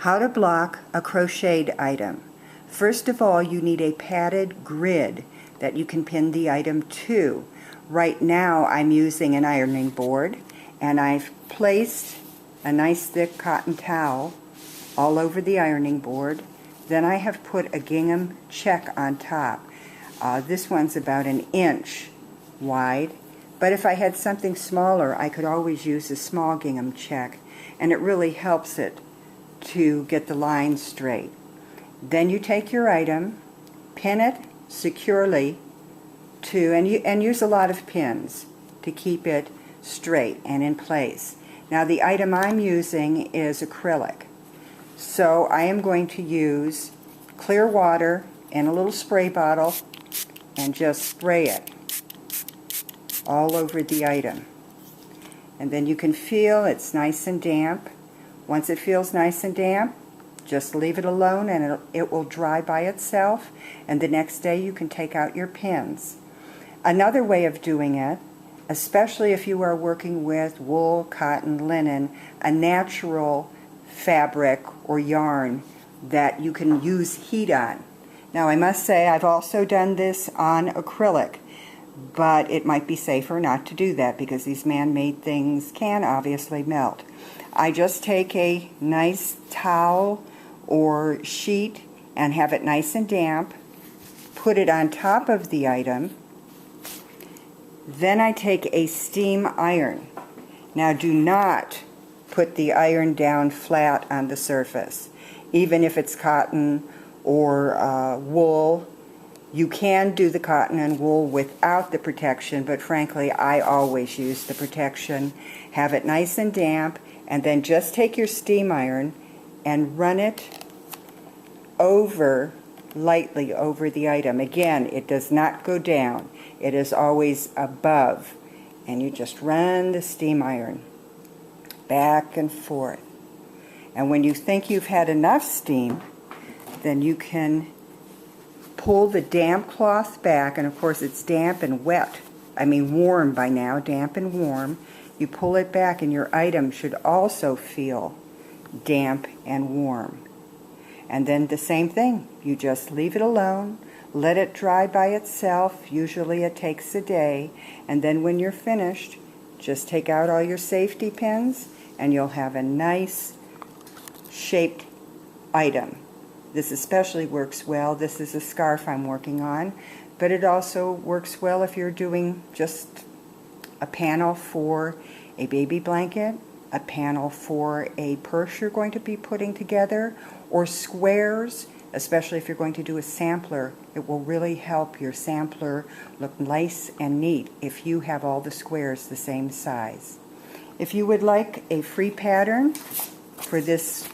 How to block a crocheted item. First of all, you need a padded grid that you can pin the item to. Right now I'm using an ironing board, and I've placed a nice thick cotton towel all over the ironing board. Then I have put a gingham check on top. This one's about 1 inch wide, but if I had something smaller I could always use a small gingham check, and it really helps it to get the line straight. Then you take your item, pin it securely to, and use a lot of pins to keep it straight and in place. Now the item I'm using is acrylic, so I am going to use clear water in a little spray bottle and just spray it all over the item. And then you can feel it's nice and damp. Once it feels nice and damp, just leave it alone and it will dry by itself, and the next day you can take out your pins. Another way of doing it, especially if you are working with wool, cotton, linen, a natural fabric or yarn that you can use heat on. Now I must say I've also done this on acrylic, but it might be safer not to do that because these man-made things can obviously melt. I just take a nice towel or sheet and have it nice and damp, put it on top of the item. Then I take a steam iron. Now do not put the iron down flat on the surface. Even if it's cotton or wool, you can do the cotton and wool without the protection, but frankly I always use the protection. Have it nice and damp, and then just take your steam iron and run it lightly over the item. Again, it does not go down. It is always above. And you just run the steam iron back and forth. And when you think you've had enough steam, then you can pull the damp cloth back, and of course it's damp and wet. I mean warm by now, damp and warm. You pull it back and your item should also feel damp and warm. And then the same thing, you just leave it alone, let it dry by itself. Usually it takes a day, and then when you're finished, just take out all your safety pins and you'll have a nice shaped item. This especially works well. This is a scarf I'm working on, but it also works well if you're doing just a panel for a baby blanket, a panel for a purse you're going to be putting together, or squares, especially if you're going to do a sampler. It will really help your sampler look nice and neat if you have all the squares the same size. If you would like a free pattern for this